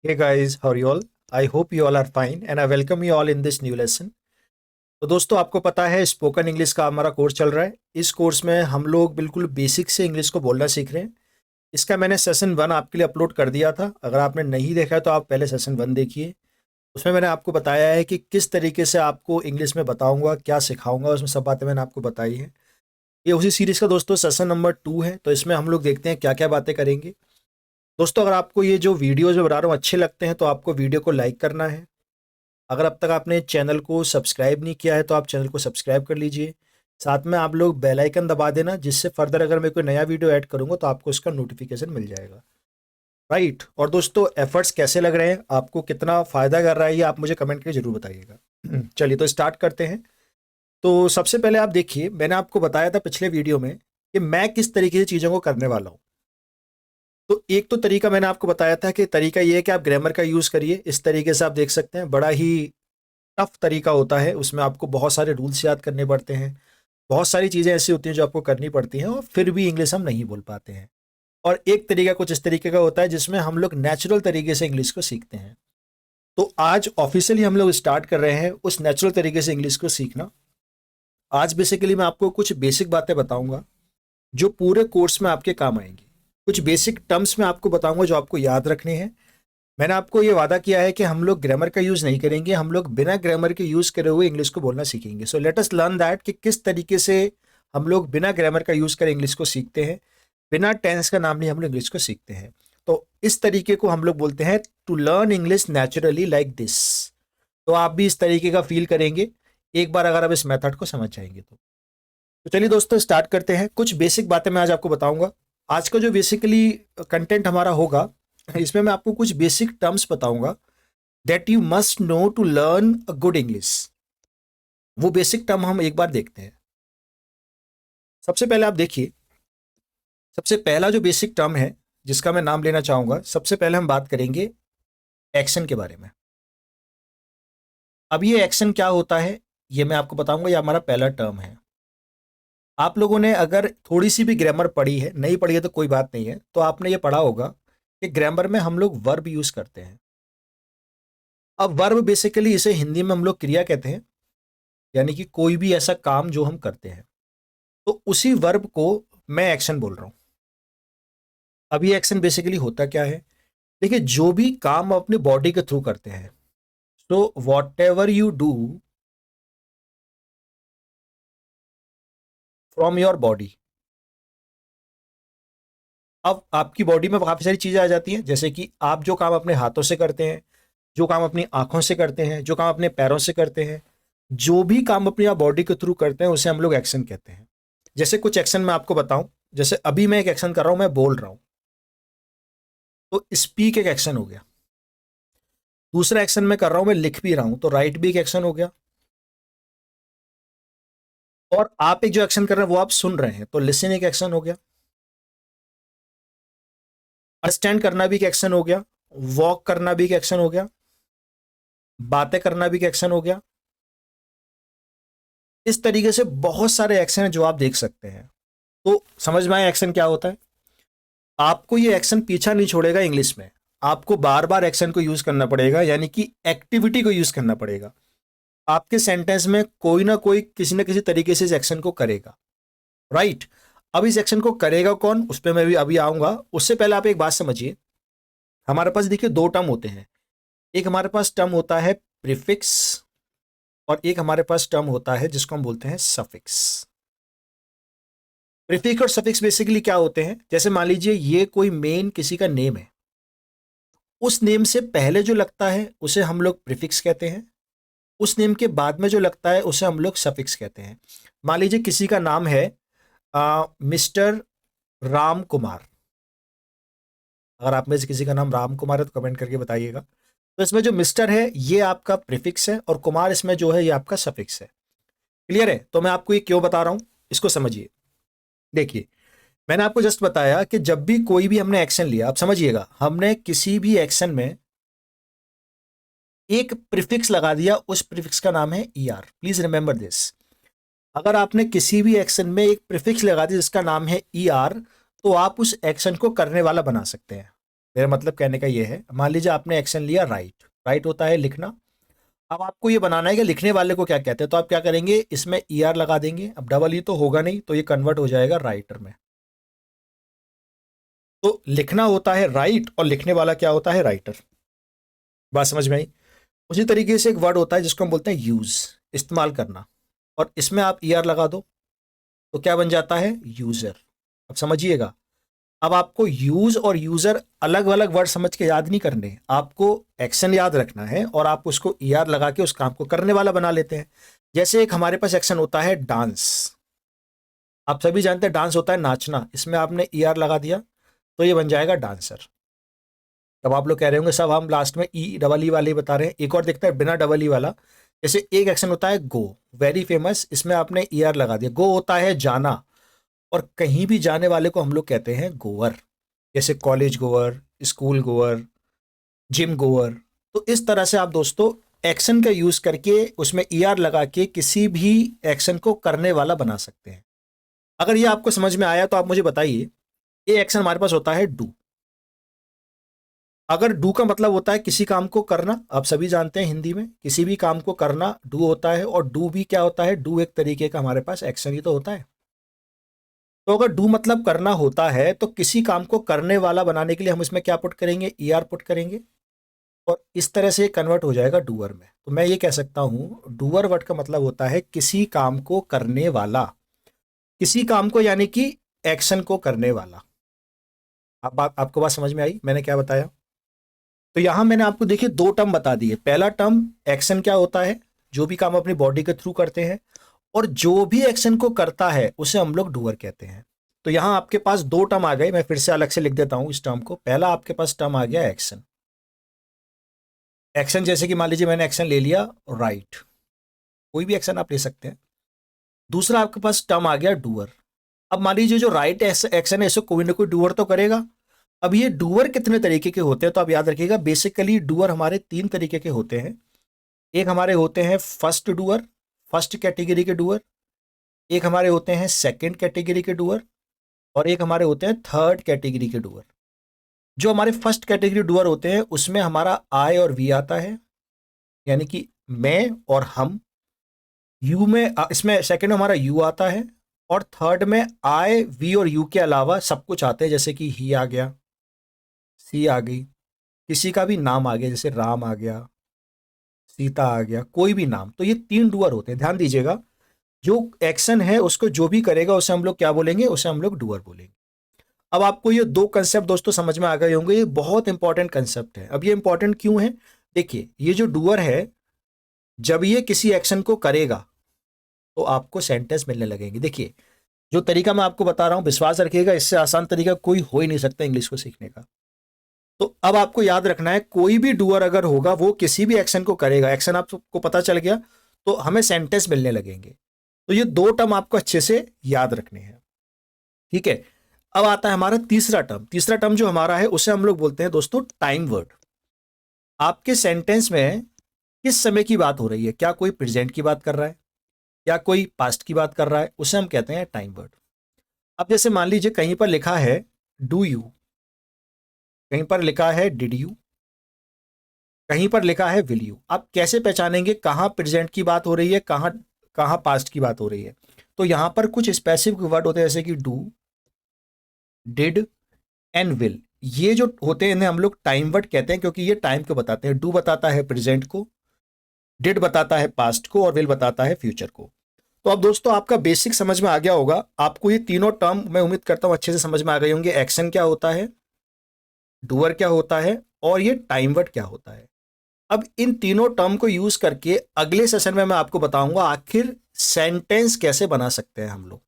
Hey guys, how are you all? I hope you all are fine and I welcome you all in this new lesson. तो दोस्तों आपको पता है spoken English का हमारा course चल रहा है। इस कोर्स में हम लोग बिल्कुल बेसिक से इंग्लिश को बोलना सीख रहे हैं। इसका मैंने सेशन 1 आपके लिए अपलोड कर दिया था। अगर आपने नहीं देखा है तो आप पहले सेशन 1 देखिए। उसमें मैंने आपको बताया है कि किस तरीके से आपको इंग्लिश में बताऊंगा, क्या सिखाऊंगा, उसमें सब बातें मैंने आपको बताई हैं। ये उसी सीरीज़ का दोस्तों सेशन नंबर 2 है। तो इसमें हम लोग देखते हैं क्या-क्या बातें करेंगे। दोस्तों अगर आपको ये जो वीडियोज़ मैं बना रहा हूँ अच्छे लगते हैं तो आपको वीडियो को लाइक करना है। अगर अब तक आपने चैनल को सब्सक्राइब नहीं किया है तो आप चैनल को सब्सक्राइब कर लीजिए। साथ में आप लोग बेल आइकन दबा देना, जिससे फर्दर अगर मैं कोई नया वीडियो ऐड करूँगा तो आपको उसका नोटिफिकेशन मिल जाएगा। राइट। और दोस्तों एफर्ट्स कैसे लग रहे हैं, आपको कितना फ़ायदा कर रहा है, ये आप मुझे कमेंट करके ज़रूर बताइएगा। चलिए तो स्टार्ट करते हैं। तो सबसे पहले आप देखिए, मैंने आपको बताया था पिछले वीडियो में कि मैं किस तरीके से चीज़ों को करने वाला हूँ। तो एक तो तरीका मैंने आपको बताया था कि तरीका ये है कि आप ग्रामर का यूज़ करिए। इस तरीके से आप देख सकते हैं, बड़ा ही टफ तरीका होता है। उसमें आपको बहुत सारे रूल्स याद करने पड़ते हैं। बहुत सारी चीज़ें ऐसी होती हैं जो आपको करनी पड़ती हैं और फिर भी इंग्लिश हम नहीं बोल पाते हैं। और एक तरीका कुछ इस तरीके का होता है जिसमें हम लोग नेचुरल तरीके से इंग्लिश को सीखते हैं। तो आज ऑफिशियली हम लोग स्टार्ट कर रहे हैं उस नेचुरल तरीके से इंग्लिश को सीखना। आज बेसिकली मैं आपको कुछ बेसिक बातें बताऊंगा जो पूरे कोर्स में आपके काम आएंगी। कुछ बेसिक टर्म्स में आपको बताऊंगा जो आपको याद रखने हैं। मैंने आपको ये वादा किया है कि हम लोग ग्रामर का यूज़ नहीं करेंगे, हम लोग बिना ग्रामर के यूज़ करे हुए इंग्लिश को बोलना सीखेंगे। So let us learn that कि किस तरीके से हम लोग बिना ग्रामर का यूज़ करे इंग्लिश को सीखते हैं। बिना टेंस का नाम लिए हम लोग इंग्लिश को सीखते हैं। तो इस तरीके को हम लोग बोलते हैं to learn English naturally like this. तो आप भी इस तरीके का फील करेंगे एक बार अगर आप इस मेथड को समझ जाएंगे तो चलिए दोस्तों स्टार्ट करते हैं। कुछ बेसिक बातें मैं आज आपको बताऊंगा। आज का जो बेसिकली कंटेंट हमारा होगा, इसमें मैं आपको कुछ बेसिक टर्म्स बताऊंगा that you must know to learn a good English. वो बेसिक टर्म हम एक बार देखते हैं। सबसे पहले आप देखिए, सबसे पहला जो बेसिक टर्म है जिसका मैं नाम लेना चाहूंगा, सबसे पहले हम बात करेंगे एक्शन के बारे में। अब ये एक्शन क्या होता है ये मैं आपको बताऊंगा। ये हमारा पहला टर्म है। आप लोगों ने अगर थोड़ी सी भी ग्रामर पढ़ी है, नहीं पढ़ी है तो कोई बात नहीं है, तो आपने ये पढ़ा होगा कि ग्रामर में हम लोग वर्ब यूज करते हैं। अब वर्ब बेसिकली इसे हिंदी में हम लोग क्रिया कहते हैं, यानी कि कोई भी ऐसा काम जो हम करते हैं, तो उसी वर्ब को मैं एक्शन बोल रहा हूं। अब ये एक्शन बेसिकली होता क्या है? देखिए, जो भी काम आप अपने बॉडी के थ्रू करते हैं, तो what ever you do from your body. अब आपकी बॉडी में काफी सारी चीजें आ जाती हैं, जैसे कि आप जो काम अपने हाथों से करते हैं, जो काम अपनी आंखों से करते हैं, जो काम अपने पैरों से करते हैं, जो भी काम अपनी आप बॉडी के थ्रू करते हैं उसे हम लोग एक्शन कहते हैं। जैसे कुछ एक्शन मैं आपको बताऊं, जैसे अभी मैं एक एक्शन कर रहा हूं, मैं बोल रहा हूं, तो स्पीक एक एक्शन हो गया। दूसरा एक्शन मैं कर रहा हूं, मैं लिख भी रहा हूं, तो राइट भी एक एक्शन हो गया। और आप एक जो एक्शन कर रहे हैं वो आप सुन रहे हैं, तो लिसन एक एक्शन हो गया। अंडरस्टैंड करना भी एक एक्शन हो गया। वॉक करना भी एक एक्शन हो गया। बातें करना भी एक एक्शन हो गया। इस तरीके से बहुत सारे एक्शन हैं जो आप देख सकते हैं। तो समझ में आया एक्शन क्या होता है? आपको ये एक्शन पीछा नहीं छोड़ेगा इंग्लिश में। आपको बार बार एक्शन को यूज करना पड़ेगा, यानी कि एक्टिविटी को यूज करना पड़ेगा। आपके सेंटेंस में कोई ना कोई किसी ना किसी तरीके से इस एक्शन को करेगा। राइट। अब इस एक्शन को करेगा कौन, उस पर मैं भी अभी आऊंगा। उससे पहले आप एक बात समझिए। हमारे पास देखिए दो टर्म होते हैं। एक हमारे पास टर्म होता है प्रीफिक्स, और एक हमारे पास टर्म होता है जिसको हम बोलते हैं सफिक्स। प्रीफिक्स और सफिक्स बेसिकली क्या होते हैं? जैसे मान लीजिए ये कोई मेन किसी का नेम है, उस नेम से पहले जो लगता है उसे हम लोग प्रीफिक्स कहते हैं। उस नेम के बाद में जो लगता है उसे हम लोग सफिक्स कहते हैं। मान लीजिए किसी का नाम है मिस्टर राम कुमार। अगर आप में से किसी का नाम राम कुमार है तो कमेंट करके बताइएगा। तो इसमें जो मिस्टर है ये आपका प्रीफिक्स है, और कुमार इसमें जो है ये आपका सफिक्स है। क्लियर है? तो मैं आपको ये क्यों बता रहा हूं, इसको समझिए। देखिए, मैंने आपको जस्ट बताया कि जब भी कोई भी हमने एक्शन लिया, आप समझिएगा, हमने किसी भी एक्शन में एक प्रीफिक्स लगा दिया, उस प्रीफिक्स का नाम है ईआर। Please remember this. अगर आपने किसी भी एक्शन में एक प्रीफिक्स लगा दिया जिसका नाम है ईआर, तो आप उस एक्शन को करने वाला बना सकते हैं। मेरा मतलब कहने का ये है, मान लीजिए आपने एक्शन लिया राइट, राइट होता है लिखना। अब आपको ये बनाना है कि लिखने वाले को क्या कहते हैं, तो आप क्या करेंगे, इसमें ई आर लगा देंगे। अब डबल ई तो होगा नहीं, तो ये कन्वर्ट हो जाएगा राइटर में। तो लिखना होता है राइट और लिखने वाला क्या होता है, राइटर। बात समझ में आई। उसी तरीके से एक वर्ड होता है जिसको हम बोलते हैं यूज, इस्तेमाल करना, और इसमें आप ई आर लगा दो तो क्या बन जाता है, यूजर। अब समझिएगा, अब आपको यूज और यूजर अलग अलग वर्ड समझ के याद नहीं करने, आपको एक्शन याद रखना है और आप उसको ई आर लगा के उस काम को करने वाला बना लेते हैं। जैसे एक हमारे पास एक्शन होता है डांस, आप सभी जानते हैं डांस होता है नाचना, इसमें आपने ई आर लगा दिया तो ये बन जाएगा डांसर। तब आप लोग कह रहे होंगे सब हम लास्ट में ई डबल ई वाले बता रहे हैं, एक और देखते हैं बिना डबल ई वाला। जैसे एक एक्शन होता है गो, वेरी फेमस, इसमें आपने ई आर लगा दिया। गो होता है जाना, और कहीं भी जाने वाले को हम लोग कहते हैं गोअर, जैसे कॉलेज गोअर, स्कूल गोअर, जिम गोअर। तो इस तरह से आप दोस्तों एक्शन का यूज करके उसमें ई आर लगा के किसी भी एक्शन को करने वाला बना सकते हैं। अगर ये आपको समझ में आया तो आप मुझे बताइए, ये एक्शन हमारे पास होता है डू। अगर डू का मतलब होता है किसी काम को करना, आप सभी जानते हैं हिंदी में किसी भी काम को करना डू होता है, और डू भी क्या होता है, डू एक तरीके का हमारे पास एक्शन ही तो होता है। तो अगर डू मतलब करना होता है तो किसी काम को करने वाला बनाने के लिए हम इसमें क्या पुट करेंगे, ई आर पुट करेंगे, और इस तरह से कन्वर्ट हो जाएगा डूअर में। तो मैं ये कह सकता हूं डूअर वर्ड का मतलब होता है किसी काम को करने वाला, किसी काम को यानी कि एक्शन को करने वाला। अब आपको बात समझ में आई मैंने क्या बताया। तो यहां मैंने आपको देखिए दो टर्म बता दिए। पहला टर्म एक्शन क्या होता है, जो भी काम अपनी बॉडी के थ्रू करते हैं, और जो भी एक्शन को करता है उसे हम लोग डूअर कहते हैं। तो यहां आपके पास दो टर्म आ गए, मैं फिर से अलग से लिख देता हूं इस टर्म को। पहला आपके पास टर्म आ गया एक्शन, एक्शन जैसे कि मान लीजिए मैंने एक्शन ले लिया राइट, कोई भी एक्शन आप ले सकते हैं। दूसरा आपके पास टर्म आ गया डूअर। अब मान लीजिए जो राइट एक्शन है इसे कोई ना कोई डूअर तो करेगा। अब ये डूअर कितने तरीके के होते हैं, तो आप याद रखिएगा बेसिकली डूअर हमारे तीन तरीके के होते हैं। एक हमारे होते हैं फर्स्ट डूअर, फर्स्ट कैटेगरी के डूअर, एक हमारे होते हैं सेकंड कैटेगरी के डूअर, और एक हमारे होते हैं थर्ड कैटेगरी के डूअर। जो हमारे फर्स्ट कैटेगरी डूअर होते हैं उसमें हमारा आई और वी आता है, यानी कि मैं और हम। यू में इसमें सेकंड में हमारा यू आता है, और थर्ड में आई वी और यू के अलावा सब कुछ आते हैं, जैसे कि ही आ गया, सी आ गई, किसी का भी नाम आ गया, जैसे राम आ गया, सीता आ गया, कोई भी नाम। तो ये तीन डूअर होते हैं, ध्यान दीजिएगा। जो एक्शन है उसको जो भी करेगा उसे हम लोग क्या बोलेंगे, उसे हम लोग डूअर बोलेंगे। अब आपको ये दो कंसेप्ट दोस्तों समझ में आ गए होंगे, ये बहुत इंपॉर्टेंट कंसेप्ट है। अब ये इंपॉर्टेंट क्यों है, देखिए ये जो डूअर है जब ये किसी एक्शन को करेगा तो आपको सेंटेंस मिलने लगेंगे। देखिए जो तरीका मैं आपको बता रहा हूं विश्वास रखिएगा, इससे आसान तरीका कोई हो ही नहीं सकता इंग्लिश को सीखने का। तो अब आपको याद रखना है कोई भी डूअर अगर होगा वो किसी भी एक्शन को करेगा, एक्शन आपको पता चल गया तो हमें सेंटेंस मिलने लगेंगे। तो ये दो टर्म आपको अच्छे से याद रखने हैं, ठीक है। अब आता है हमारा तीसरा टर्म। तीसरा टर्म जो हमारा है उसे हम लोग बोलते हैं दोस्तों टाइम वर्ड। आपके सेंटेंस में किस समय की बात हो रही है, क्या कोई प्रेजेंट की बात कर रहा है, क्या कोई पास्ट की बात कर रहा है, उसे हम कहते हैं टाइम वर्ड। अब जैसे मान लीजिए कहीं पर लिखा है डू यू, कहीं पर लिखा है डिड यू, कहीं पर लिखा है विल यू। आप कैसे पहचानेंगे कहां प्रेजेंट की बात हो रही है, कहां कहां पास्ट की बात हो रही है। तो यहां पर कुछ स्पेसिफिक वर्ड होते हैं जैसे कि डू, डिड एंड विल। ये जो होते हैं इन्हें हम लोग टाइम वर्ड कहते हैं, क्योंकि ये टाइम को बताते हैं। डू बताता है प्रेजेंट को, डिड बताता है पास्ट को, और विल बताता है फ्यूचर को। तो अब दोस्तों आपका बेसिक समझ में आ गया होगा, आपको ये तीनों टर्म मैं उम्मीद करता हूं अच्छे से समझ में आ गए होंगे। एक्शन क्या होता है, डूअर क्या होता है, और ये टाइम वर्ड क्या होता है। अब इन तीनों टर्म को यूज करके अगले सेशन में मैं आपको बताऊंगा आखिर सेंटेंस कैसे बना सकते हैं हम लोग,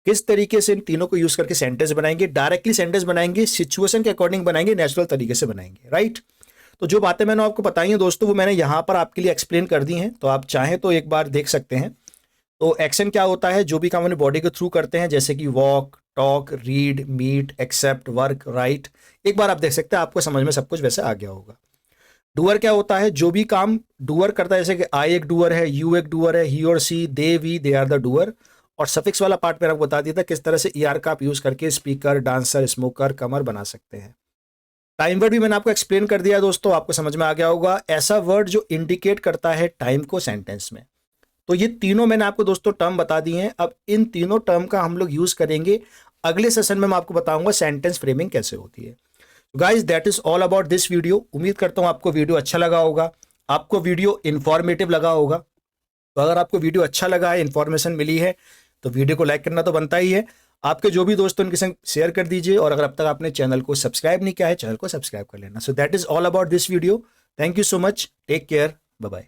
किस तरीके से इन तीनों को यूज करके सेंटेंस बनाएंगे। डायरेक्टली सेंटेंस बनाएंगे, सिचुएशन के अकॉर्डिंग बनाएंगे, नेचुरल तरीके से बनाएंगे, राइट। तो जो बातें मैंने आपको बताई हैं दोस्तों वो मैंने यहां पर आपके लिए एक्सप्लेन कर दी हैं, तो आप चाहें तो एक बार देख सकते हैं। तो एक्शन क्या होता है, जो भी काम अपनी बॉडी के थ्रू करते हैं, जैसे कि walk, talk, read, meet, accept, work, write. एक बार आप देख सकते हैं, आपको समझ में सब कुछ वैसे आ गया होगा। डूअर क्या होता है, जो भी काम डूअर करता है, जैसे कि आई एक डूअर है, यू एक डूअर है, ही और she, they, we, they are the doer. और सफिक्स वाला पार्ट मैंने आपको बता दिया था किस तरह से ई आर का आप यूज करके स्पीकर, डांसर, स्मोकर, कमर बना सकते हैं। टाइम वर्ड भी मैंने आपको एक्सप्लेन कर दिया दोस्तों, आपको समझ में आ गया होगा। ऐसा वर्ड जो इंडिकेट करता है टाइम को सेंटेंस में। तो ये तीनों मैंने आपको दोस्तों टर्म बता दिए हैं। अब इन तीनों टर्म का हम लोग यूज करेंगे। अगले सेशन में मैं आपको बताऊंगा सेंटेंस फ्रेमिंग कैसे होती है। Guys that is all about this video. उम्मीद करता हूं आपको वीडियो अच्छा लगा होगा, आपको वीडियो इंफॉर्मेटिव लगा होगा। तो अगर आपको वीडियो अच्छा लगा है, इंफॉर्मेशन मिली है, तो वीडियो को लाइक करना तो बनता ही है। आपके जो भी दोस्त हैं उनके संग शेयर कर दीजिए, और अगर अब तक आपने चैनल को सब्सक्राइब नहीं किया है, चैनल को सब्सक्राइब कर लेना। So that is all about this video. Thank you so much, take care, bye bye.